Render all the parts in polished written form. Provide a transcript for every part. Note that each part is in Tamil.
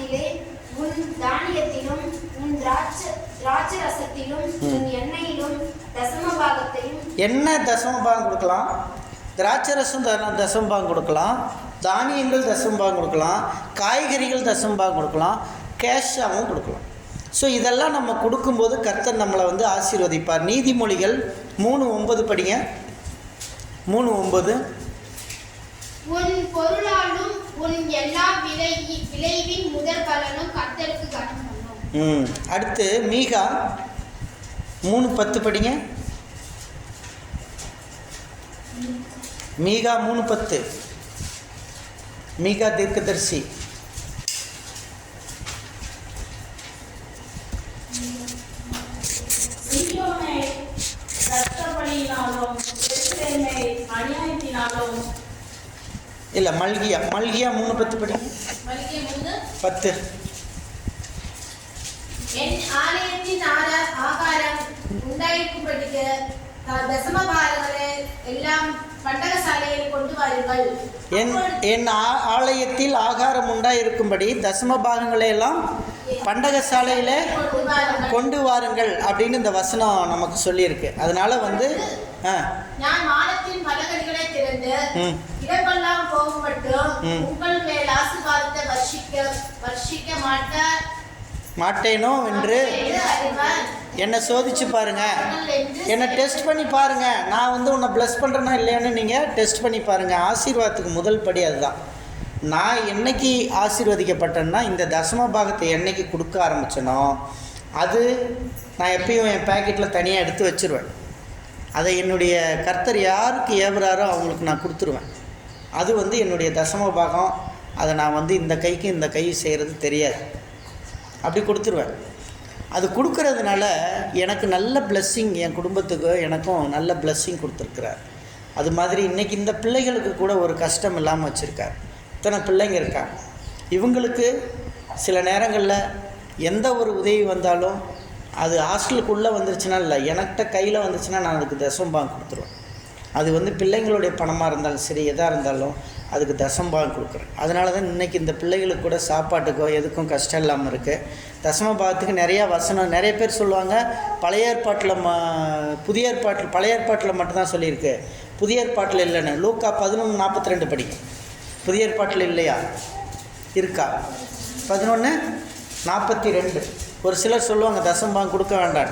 மாதத்திலே உன் தானியத்திலும் உன் திராட்சரசத்திலும் உன் எண்ணெயிலும் தசமபாகத்தையும். எண்ணெய் தசமபாகம் கொடுக்கலாம், திராட்சரசம் தசமபாகம் கொடுக்கலாம், தானியங்கள் தசமபாகம் கொடுக்கலாம், காய்கறிகள் தசமபாகம் கொடுக்கலாம், கேஷாகவும் கொடுக்கலாம். ஸோ இதெல்லாம் நம்ம கொடுக்கும்போது கர்த்தர் நம்மளை வந்து ஆசீர்வதிப்பார். நீதிமொழிகள் 3:9 படிங்க. 3:9. உன் பொருளாலும் உன் எல்லா விளைவின் முதற் பலனும் கர்த்தருக்கு கனம் பண்ணும். அடுத்து மீகா 3:10 படிங்க. மீகா 3:10. மீகா தீர்க்கதரிசி. இல்லை, மல்கியா 3:10 படிங்க. 10. என் ஆலயத்தின் ஆகாரம் உண்டாயிருக்கும்படிக்கு தசமபாகங்களை எல்லாம் பண்டகசாலையில் கொண்டு வாருங்கள். என் ஆலயத்தில் ஆகாரம் உண்டாயிருக்கும்படி தசமபாகங்களை எல்லாம் பண்டகசாலையில் கொண்டு வாருங்கள் அப்படின்னு இந்த வசனம் நமக்கு சொல்லியிருக்கு. அதனால வந்து நான் வானத்தின் பலகணிகளை திறந்து இடமெல்லாம் போகும் மட்டும் உங்கள் மேல் ஆசீர்வாதத்தை வர்ஷிக்க மாட்டேனோ என்று என்னை சோதிச்சு பாருங்க, என்னை டெஸ்ட் பண்ணி பாருங்க. நான் வந்து உன்னை ப்ளஸ் பண்ணுறேன்னா இல்லையான்னு நீங்கள் டெஸ்ட் பண்ணி பாருங்கள். ஆசீர்வாதத்துக்கு முதல் படி அதுதான். நான் என்னைக்கு ஆசீர்வதிக்கப்பட்டேன்னா இந்த தசம பாகத்தை என்னைக்கு கொடுக்க ஆரம்பித்தனோ அது நான் எப்பயும் என் பேக்கெட்டில் தனியாக எடுத்து வச்சுருவேன். அதை என்னுடைய கர்த்தர் யாருக்கு ஏவுறாரோ அவங்களுக்கு நான் கொடுத்துருவேன். அது வந்து என்னுடைய தசம பாகம். அதை நான் வந்து இந்த கைக்கு இந்த கை செய்கிறது தெரியாது, அப்படி கொடுத்துருவேன். அது கொடுக்கறதுனால எனக்கு நல்ல பிளெஸ்ஸிங், என் குடும்பத்துக்கு எனக்கும் நல்ல பிளெஸ்ஸிங் கொடுத்துருக்குறார். அது மாதிரி இன்றைக்கி இந்த பிள்ளைகளுக்கு கூட ஒரு கஷ்டம் இல்லாமல் வச்சுருக்கார். இத்தனை பிள்ளைங்க இருக்காங்க. இவங்களுக்கு சில நேரங்களில் எந்த ஒரு உதவி வந்தாலும் அது ஹாஸ்டலுக்குள்ளே வந்துருச்சுன்னா இல்லை, எனக்கிட்ட கையில் வந்துச்சுன்னா நான் அதுக்கு தசம்பாகம் கொடுத்துருவேன். அது வந்து பிள்ளைங்களுடைய பணமாக இருந்தாலும் சரி, எதாக இருந்தாலும் அதுக்கு தசம்பாகம் கொடுக்குறேன். அதனால தான் இன்றைக்கி இந்த பிள்ளைகளுக்கு கூட சாப்பாட்டுக்கோ எதுக்கும் கஷ்டம் இல்லாமல் இருக்குது. தசமபாகத்துக்கு நிறையா வசனம் நிறைய பேர் சொல்லுவாங்க. பழைய ஏற்பாட்டில் புதிய ஏற்பாட்டில் பழைய ஏற்பாட்டில் மட்டும்தான் சொல்லியிருக்கு, புதிய ஏற்பாட்டில் இல்லைன்னு. லூக்கா 11:42 படிக்கும். புதிய ஏற்பாட்டில் இல்லையா? இருக்கா? 11:42. ஒரு சிலர் சொல்லுவாங்க தசம்பாகம் கொடுக்க வேண்டாம்.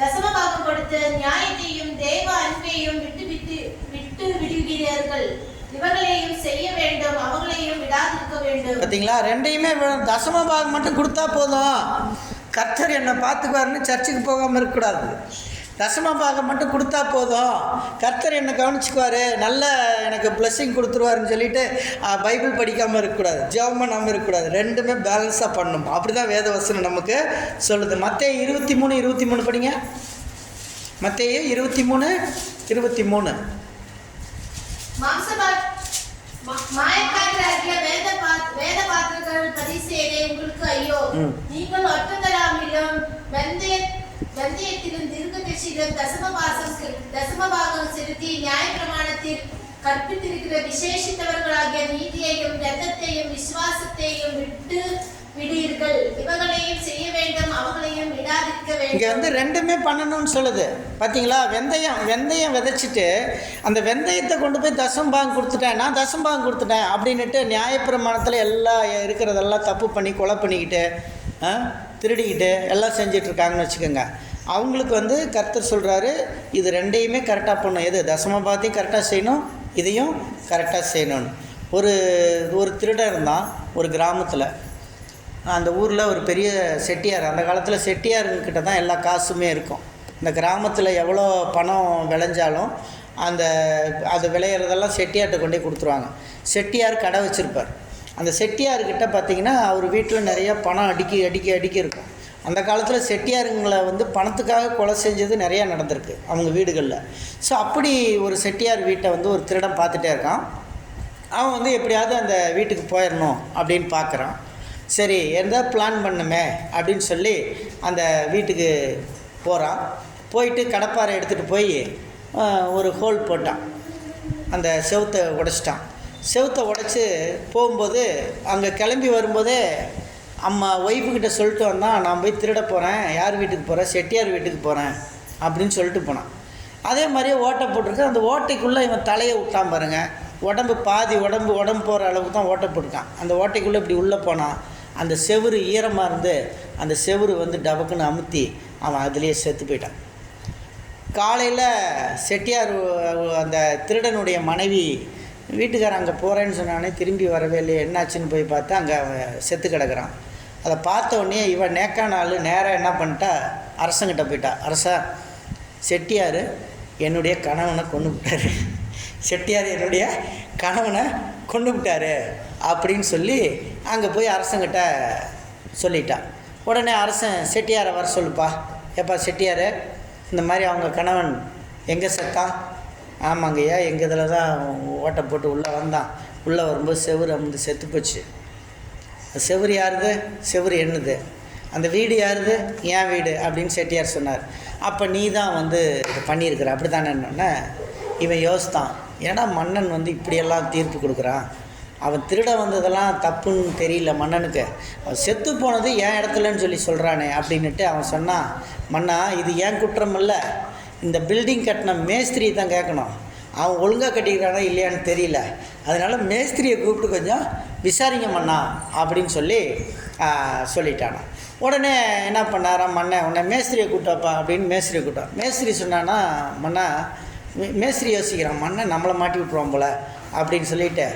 தசமபாகம் கொடுத்து நியாயத்தையும் தேவ அன்பையும் விட்டு விடுகிறீர்கள். இவர்களையும் செய்ய வேண்டும், அவங்களையும் விடாதிருக்க வேண்டும். பார்த்தீங்களா? ரெண்டையுமே தசமபாகம் மட்டும் கொடுத்தா போதும், கர்த்தர் என்னை பார்த்துக்குவாருன்னு சர்ச்சுக்கு போகாமல் இருக்கக்கூடாது. தசமபாகம் மட்டும் கொடுத்தா போதும், கர்த்தர் என்னை கவனிச்சுக்குவார், நல்ல எனக்கு பிளெஸ்ஸிங் கொடுத்துருவாருன்னு சொல்லிட்டு பைபிள் படிக்காமல் இருக்கக்கூடாது, ஜெபம் பண்ணாமல் இருக்கக்கூடாது. ரெண்டுமே பேலன்ஸாக பண்ணணும். அப்படி தான் வேதவசனம் நமக்கு சொல்லுது. மத்தேயு 23:23 படிங்க. மத்தேயு 23:23. மாயக்காரராகிய வேத பாத்திரங்கள் பரிசேயரே, உங்களுக்கு ஐயோ! நீங்கள் ஒட்டந்தராமிலும் வெந்தயத்திலும் தீர்க்கதரிசியிலும் தசமபாகம் செலுத்தி நியாயப்பிரமாணத்தில் கற்பித்திருக்கிற விசேஷித்தவர்களாகிய நீதியையும் இரத்தத்தையும் விசுவாசத்தையும் விட்டு விடுவீர்கள். இவங்களையும் செய்ய வேண்டும், அவங்களையும் விடாதிருக்க வேண்டும். இங்கே வந்து ரெண்டுமே பண்ணணும்னு சொல்லுது. பார்த்தீங்களா? வெந்தயம் விதைச்சிட்டு அந்த வெந்தயத்தை கொண்டு போய் தசம்பாகம் கொடுத்துட்டேன், நான் தசம்பாகம் கொடுத்துட்டேன் அப்படின்ட்டு நியாயப்பிரமாணத்தில் எல்லாம் இருக்கிறதெல்லாம் தப்பு பண்ணி கொலை பண்ணிக்கிட்டு திருடிக்கிட்டு எல்லாம் செஞ்சிட்ருக்காங்கன்னு வச்சுக்கோங்க. அவங்களுக்கு வந்து கர்த்தர் சொல்கிறாரு, இது ரெண்டையுமே கரெக்டாக பண்ணணும். எது தசமபாகத்தையும் கரெக்டாக செய்யணும், இதையும் கரெக்டாக செய்யணும்னு. ஒரு திருடன் இருந்தான் ஒரு கிராமத்தில். அந்த ஊரில் ஒரு பெரிய செட்டியார். அந்த காலத்தில் செட்டியார்கிட்ட தான் எல்லா காசுமே இருக்கும். இந்த கிராமத்தில் எவ்வளோ பணம் விளைஞ்சாலும் அது விளையிறதெல்லாம் செட்டியார்கிட்ட கொண்டே கொடுத்துருவாங்க. செட்டியார் கடை வச்சுருப்பார். அந்த செட்டியார்கிட்ட பார்த்திங்கன்னா அவர் வீட்டில் நிறையா பணம் அடுக்கி இருக்கும். அந்த காலத்தில் செட்டியாருங்களை வந்து பணத்துக்காக கொலை செஞ்சது நிறையா நடந்திருக்கு அவங்க வீடுகளில். ஸோ அப்படி ஒரு செட்டியார் வீட்டை வந்து ஒரு திருடன் பார்த்துட்டே இருக்கான். அவன் வந்து எப்படியாவது அந்த வீட்டுக்கு போயிடணும் அப்படின்னு பார்க்குறான். சரி, எதாவது பிளான் பண்ணுமே அப்படின்னு சொல்லி அந்த வீட்டுக்கு போகிறான். போயிட்டு கடப்பாரை எடுத்துகிட்டு போய் ஒரு ஹோல் போட்டான், அந்த செவுத்தை உடைச்சிட்டான். செவுத்தை உடைச்சி போகும்போது அங்கே கிளம்பி வரும்போதே அம்மா ஒய்ஃபுக்கிட்ட சொல்லிட்டு வந்தான், நான் போய் திருட போகிறேன், யார் வீட்டுக்கு போகிறேன், செட்டியார் வீட்டுக்கு போகிறேன் அப்படின்னு சொல்லிட்டு போனான். அதே மாதிரியே ஓட்டை போட்டிருக்கு. அந்த ஓட்டைக்குள்ளே இவன் தலையை விட்டான் பாருங்கள். உடம்பு பாதி உடம்பு போகிற அளவுக்கு தான் ஓட்டை போட்டிருக்கான். அந்த ஓட்டைக்குள்ளே இப்படி உள்ளே போனான். அந்த செவுரு ஈரமாக இருந்து அந்த செவுரு வந்து டபக்குன்னு அமுத்தி அவன் அதுலேயே செத்து போயிட்டான். காலையில் செட்டியார் அந்த திருடனுடைய மனைவி வீட்டுக்காரன் அங்கே போகிறேன்னு சொன்னானே திரும்பி வரவே இல்லையே, என்னாச்சுன்னு போய் பார்த்தா அங்கே அவன் செத்து கிடக்கிறான். அதை பார்த்த உடனே இவன் நேக்கான ஆள் நேராக என்ன பண்ணிட்டா, அரசங்கிட்ட போயிட்டா. அரசா, செட்டியார் என்னுடைய கணவனை கொண்டு விட்டார், செட்டியார் என்னுடைய கணவனை கொண்டு விட்டார் அப்படின்னு சொல்லி அங்கே போய் அரசங்கிட்ட சொல்லிட்டான். உடனே அரசன் செட்டியாரை வர சொல்லுப்பா. ஏப்பா செட்டியார், இந்த மாதிரி அவங்க கணவன் எங்கே செத்தான்? ஆமாங்கய்யா, எங்கள் இதில் தான் ஓட்டை போட்டு உள்ளே வந்தான். உள்ளே வரும்போது செவுரு அமுந்து செத்து போச்சு. செவுரு யாருது? செவுரு என்னது? அந்த வீடு யாருது? என் வீடு அப்படின்னு செட்டியார் சொன்னார். அப்போ நீ தான் வந்து இது பண்ணியிருக்கிற அப்படி தானே என்னன்னா இவன் யோசித்தான். ஏன்னா மன்னன் வந்து இப்படியெல்லாம் தீர்ப்பு கொடுக்குறான், அவன் திருட வந்ததெல்லாம் தப்புன்னு தெரியல மன்னனுக்கு, அவன் செத்து போனது என் இடத்துலன்னு சொல்லி சொல்கிறானே அப்படின்ட்டு அவன் சொன்னான், மன்னா இது ஏன் குற்றம் இல்லை, இந்த பில்டிங் கட்டின மேஸ்திரி தான் கேட்கணும், அவன் ஒழுங்காக கட்டிக்கிறானா இல்லையான்னு தெரியல, அதனால் மேஸ்திரியை கூப்பிட்டு கொஞ்சம் விசாரிங்க மன்னா அப்படின்னு சொல்லி சொல்லிட்டானா. உடனே என்ன பண்ணாராம் மன்னன், உன்னை மேஸ்திரியை கூப்பிட்டாப்பா அப்படின்னு மேஸ்திரியை கூப்பிட்டான். மேஸ்திரி சொன்னான்னா, மன்னா மேஸ்திரி யோசிக்கிறான், மன்னன் நம்மளை மாட்டி விட்ருவான் போல் அப்படின்னு சொல்லிவிட்டு,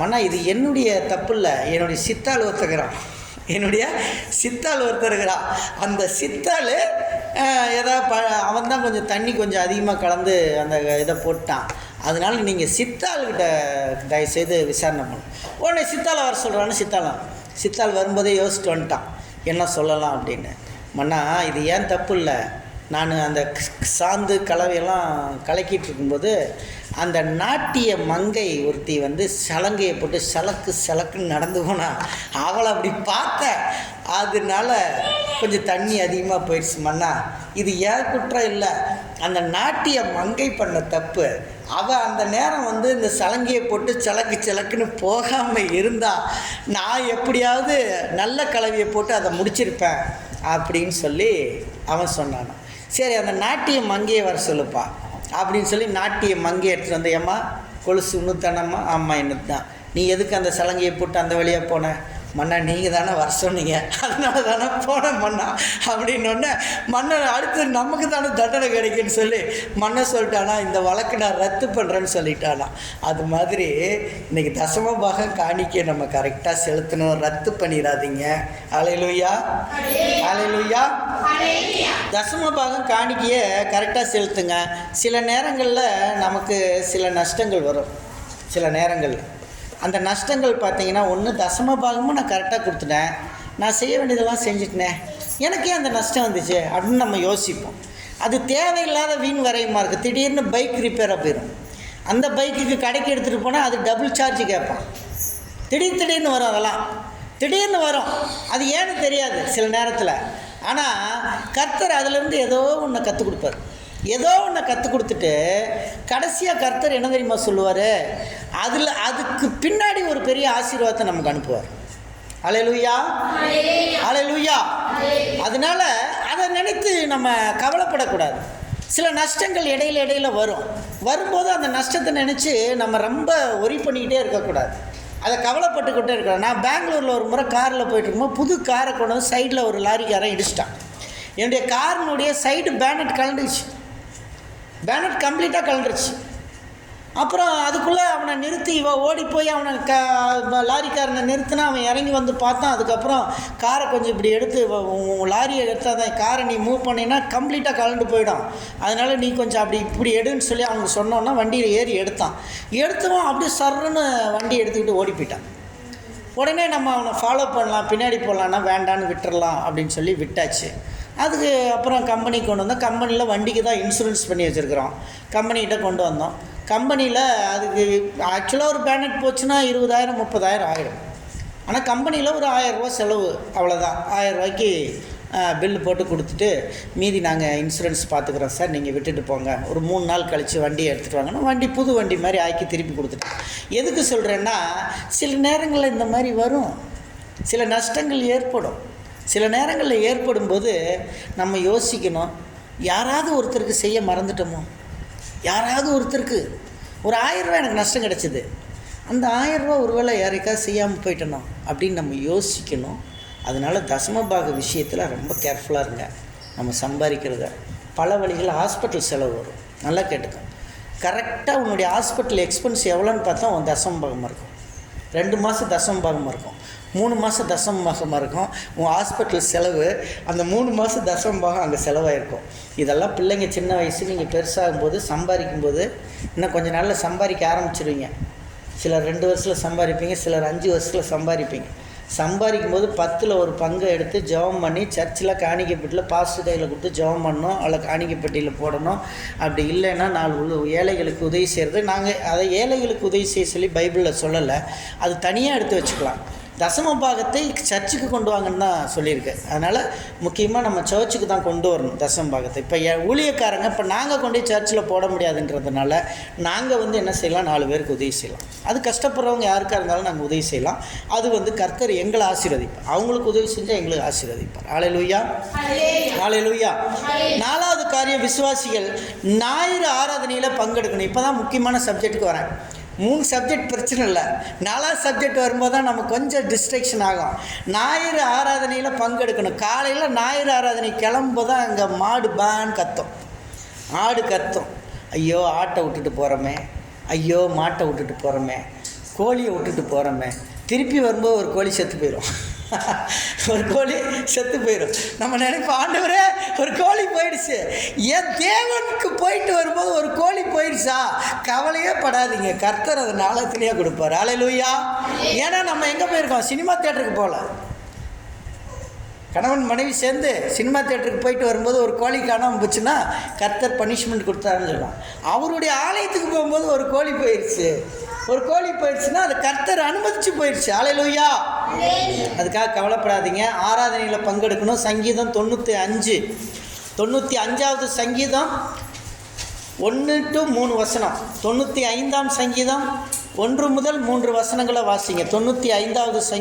மன்னா இது என்னுடைய தப்பு இல்லை, என்னுடைய சித்தாள் ஒருத்தருக்கிறான், என்னுடைய சித்தாள் ஒருத்தர் இருக்கிறான், அந்த சித்தாள் அவன் தான் கொஞ்சம் தண்ணி கொஞ்சம் அதிகமாக கலந்து அந்த இதை போட்டான், அதனால் நீங்கள் சித்தாள்கிட்ட தயவுசெய்து விசாரணை பண்ணணும். உடனே சித்தாளை வர சொல்கிறான்னு சித்தாள் வரும்போதே யோசிச்சுட்டு வந்துட்டான் என்ன சொல்லலாம் அப்படின்னு. மன்னா இது ஏன் தப்பு இல்லை, நான் அந்த சாந்து கலவையெல்லாம் கலக்கிட்டு இருக்கும்போது அந்த நாட்டிய மங்கை ஒருத்தி வந்து சலங்கையை போட்டு சலக்குன்னு நடந்து போனா, அவளை அப்படி பார்த்தேன், அதனால கொஞ்சம் தண்ணி அதிகமாக போயிடுச்சு மன்னா, இது ஏன் குற்றம் இல்லை, அந்த நாட்டிய மங்கை பண்ண தப்பு, அவள் அந்த நேரம் வந்து இந்த சலங்கையை போட்டு சலக்குன்னு போகாமல் இருந்தால் நான் எப்படியாவது நல்ல கலவையை போட்டு அதை முடிச்சிருப்பேன் அப்படின்னு சொல்லி அவன் சொன்னான். சரி அந்த நாட்டிய மங்கையை வர சொல்லுப்பா அப்படின்னு சொல்லி நாட்டிய மங்கையை எடுத்துகிட்டு வந்து, ஏம்மா கொலுசு உண்ணுத்தானம்மா? ஆமாம் என்னது தான், நீ எதுக்கு அந்த சலங்கையை போட்டு அந்த வழியாக போன? மன்னா நீங்கள் தானே வர சொன்னீங்க, அதனால தானே போனேன் மன்னா அப்படின்னொன்னே மன்னர் அடுத்து நமக்கு தானே தண்டனை கிடைக்குன்னு சொல்லி மன்னர் சொல்லிட்டானா, இந்த வழக்கு நான் ரத்து பண்ணுறேன்னு சொல்லிட்டானா. அது மாதிரி இன்றைக்கி தசம பாகம் காணிக்கை நம்ம கரெக்டாக செலுத்தணும், ரத்து பண்ணிடாதீங்க. அல்லேலூயா, அல்லேலூயா. தசம பாகம் காணிக்கையை கரெக்டாக செலுத்துங்க. சில நேரங்களில் நமக்கு சில நஷ்டங்கள் வரும். சில நேரங்கள் அந்த நஷ்டங்கள் பார்த்திங்கன்னா, ஒன்று தசம பாகமும் நான் கரெக்டாக கொடுத்துட்டேன், நான் செய்ய வேண்டியதெல்லாம் செஞ்சுட்டேன், எனக்கே அந்த நஷ்டம் வந்துச்சு அப்படின்னு நம்ம யோசிப்போம். அது தேவையில்லாத வீண் வரையுமா இருக்குது. திடீர்னு பைக் ரிப்பேராக போயிடும், அந்த பைக்குக்கு கடைக்கு எடுத்துகிட்டு போனால் அது டபுள் சார்ஜ் கேட்பான். திடீர்னு வரும், அதெல்லாம் திடீர்னு வரும், அது ஏன்னு தெரியாது சில நேரத்தில். ஆனால் கர்த்தர் அதிலேருந்து ஏதோ ஒன்று கற்றுக் கொடுப்பார். ஏதோ ஒன்று கற்றுக் கொடுத்துட்டு கடைசியாக கர்த்தர் என்ன தெரியுமா சொல்லுவார், அதுக்கு பின்னாடி ஒரு பெரிய ஆசீர்வாதத்தை நமக்கு அனுப்புவார். அல்லேலூயா, அல்லேலூயா. அதனால் அதை நினைத்து நம்ம கவலைப்படக்கூடாது. சில நஷ்டங்கள் இடையில வரும்போது அந்த நஷ்டத்தை நினச்சி நம்ம ரொம்ப ஒரி பண்ணிக்கிட்டே இருக்கக்கூடாது, அதை கவலைப்பட்டுக்கிட்டே இருக்கிறோம். நான் பெங்களூரில் ஒரு முறை காரில் போயிட்டு இருக்கும்போது புது காரை கொண்டு வந்து சைடில் ஒரு லாரிக்காரன் இடிச்சிட்டான். என்னுடைய காரினுடைய சைடு பேனட் கலண்டுச்சு, பேனட் கம்ப்ளீட்டாக கலண்டுருச்சு. அப்புறம் அதுக்குள்ளே அவனை நிறுத்தி ஓடி போய் அவனை லாரிக்காரனை நிறுத்தினா அவன் இறங்கி வந்து பார்த்தான். அதுக்கப்புறம் காரை கொஞ்சம் இப்படி எடுத்து, லாரியை எடுத்தால் தான் காரை நீ மூவ் பண்ணினா கம்ப்ளீட்டாக கலண்டு போயிடும், அதனால் நீ கொஞ்சம் அப்படி இப்படி எடுன்னு சொல்லி அவங்க சொன்னோன்னா வண்டியில் ஏறி எடுத்தவன் அப்படியே சர்ன்னு வண்டி எடுத்துக்கிட்டு ஓடி போயிட்டான். உடனே நம்ம அவனை ஃபாலோ பண்ணலாம், பின்னாடி போடலான்னா வேண்டான்னு விட்டுறலாம் அப்படின்னு சொல்லி விட்டாச்சு. அதுக்கு அப்புறம் கம்பெனிக்கு கொண்டு வந்தோம். கம்பெனியில் வண்டிக்கு தான் இன்சூரன்ஸ் பண்ணி வச்சுருக்குறோம், கம்பெனிகிட்ட கொண்டு வந்தோம். கம்பெனியில் அதுக்கு ஆக்சுவலாக ஒரு பேனட் போச்சுன்னா 20,000 30,000 ஆகிடும். ஆனால் கம்பெனியில் ஒரு 1000 ரூபா செலவு, அவ்வளோதான். 1000 ரூபாய்க்கு பில்லு போட்டு கொடுத்துட்டு மீதி நாங்கள் இன்சூரன்ஸ் பார்த்துக்குறோம் சார், நீங்கள் விட்டுட்டு போங்க, ஒரு 3 நாள் கழித்து வண்டியை எடுத்துகிட்டு வாங்கன்னா வண்டி புது வண்டி மாதிரி ஆக்கி திருப்பி கொடுத்துட்டேன். எதுக்கு சொல்கிறேன்னா, சில நேரங்களில் இந்த மாதிரி வரும், சில நஷ்டங்கள் ஏற்படும். சில நேரங்களில் ஏற்படும் போது நம்ம யோசிக்கணும், யாராவது ஒருத்தருக்கு செய்ய மறந்துட்டோமோ, யாராவது ஒருத்தருக்கு ஒரு 1000 ரூபா எனக்கு நஷ்டம் கிடச்சிது, அந்த 1000 ரூபா ஒருவேளை யாருக்காவது செய்யாமல் போயிட்டனோ அப்படின்னு நம்ம யோசிக்கணும். அதனால் தசமபாக விஷயத்தில் ரொம்ப கேர்ஃபுல்லாக இருங்க. நம்ம சம்பாதிக்கிறத பல வழிகள் ஹாஸ்பிட்டல் செலவு வரும், நல்லா கேட்டுக்கோ. கரெக்டாக உன்னுடைய ஹாஸ்பிட்டல் எக்ஸ்பென்ஸ் எவ்வளோன்னு பார்த்தா உன் தசமபாகமாக இருக்கும். 2 மாதம் தசமபாகமாக இருக்கும், 3 மாதம் தசமபாகமாக இருக்கும் உன் ஹாஸ்பிட்டல் செலவு. அந்த 3 மாதம் தசமபாகம் அங்கே செலவாயிருக்கும். இதெல்லாம் பிள்ளைங்க சின்ன வயசு நீங்கள் பெருசாகும்போது சம்பாதிக்கும்போது இன்னும் கொஞ்சம் நாளில் சம்பாதிக்க ஆரம்பிச்சிடுவீங்க. சிலர் 2 வருஷத்தில் சம்பாதிப்பீங்க, சிலர் 5 வருஷத்தில் சம்பாதிப்பீங்க. சம்பாதிக்கும் போது 10ல் ஒரு பங்கு எடுத்து ஜெபம் பண்ணி சர்ச்சில் காணிக்கைப்பட்டியில் பாஸ்டர் கையில் கொடுத்து ஜெபம் பண்ணணும், அதில் காணிக்கைப்பட்டியில் போடணும். அப்படி இல்லைன்னா 4 ஏழைகளுக்கு உதவி செய்கிறது. நாங்கள் அதை ஏழைகளுக்கு உதவி செய்ய சொல்லி பைபிளில் சொல்லலை, அது தனியாக எடுத்து வச்சுக்கலாம். தசம பாகத்தை சர்ச்சுக்கு கொண்டு வாங்கன்னு தான் சொல்லியிருக்கு. அதனால் முக்கியமாக நம்ம சர்ச்சுக்கு தான் கொண்டு வரணும் தசம பாகத்தை. இப்போ ஊழியக்காரங்க இப்போ நாங்கள் கொண்டு சர்ச்சில் போட முடியாதுன்றதுனால நாங்கள் என்ன செய்யலாம், 4 பேருக்கு உதவி செய்யலாம். அது கஷ்டப்படுறவங்க யாருக்காக இருந்தாலும் நாங்கள் உதவி செய்யலாம். அது கர்த்தர் எங்களை ஆசீர்வதிப்பார், அவங்களுக்கு உதவி செஞ்சால் எங்களுக்கு ஆசீர்வதிப்பார். ஹல்லேலூயா, ஹல்லேலூயா. 4வது காரியம், விசுவாசிகள் ஞாயிறு ஆராதனையில் பங்கெடுக்கணும். இப்போ தான் முக்கியமான சப்ஜெக்ட்டுக்கு வரேன். 3 சப்ஜெக்ட் பிரச்சனை இல்லை, 4வது சப்ஜெக்ட் வரும்போது தான் நம்ம கொஞ்சம் டிஸ்ட்ராக்ஷன் ஆகும். ஞாயிறு ஆராதனையில் பங்கெடுக்கணும். காலையில் ஞாயிறு ஆராதனை கிளம்பும்போது தான் அங்கே மாடு பான்னு கத்தும், ஆடு கத்தும். ஐயோ ஆட்டை விட்டுட்டு போகிறோமே, ஐயோ மாட்டை விட்டுட்டு போகிறோமே, கோழியை விட்டுட்டு போகிறோமே. திருப்பி வரும்போது ஒரு கோழி செத்து போயிடும், ஒரு கோழி செத்து போயிடும். நம்ம நினைப்போம், ஆண்டவரே ஒரு கோழி போயிடுச்சு. என் தேவனுக்கு போயிட்டு வரும்போது ஒரு கோழி போயிடுச்சா, கவலையே படாதீங்க, கர்த்தர் அதை நாளத்திலேயே கொடுப்பார். ஹல்லேலூயா. ஏன்னா நம்ம எங்கே போயிருக்கோம், சினிமா தியேட்டருக்கு போகல. கணவன் மனைவி சேர்ந்து சினிமா தியேட்டருக்கு போயிட்டு வரும்போது ஒரு கோழி காணாமல் போச்சுன்னா கர்த்தர் பனிஷ்மெண்ட் கொடுத்தாருன்னு சொல்லலாம். அவருடைய ஆலயத்துக்கு போகும்போது ஒரு கோழி போயிடுச்சு, ஒரு கோழி போயிடுச்சுன்னா அது கர்த்தர் அனுமதிச்சு போயிடுச்சு. ஹல்லேலூயா. அதுக்காக கவலைப்படாதீங்க, ஆராதனையில் பங்கெடுக்கணும். சங்கீதம் 95வது சங்கீதம் 1 to 3 வசனம், 95ஆம் சங்கீதம் 1 முதல் 3 வசனங்களை வாசிங்க. 95வது சங்கீதம்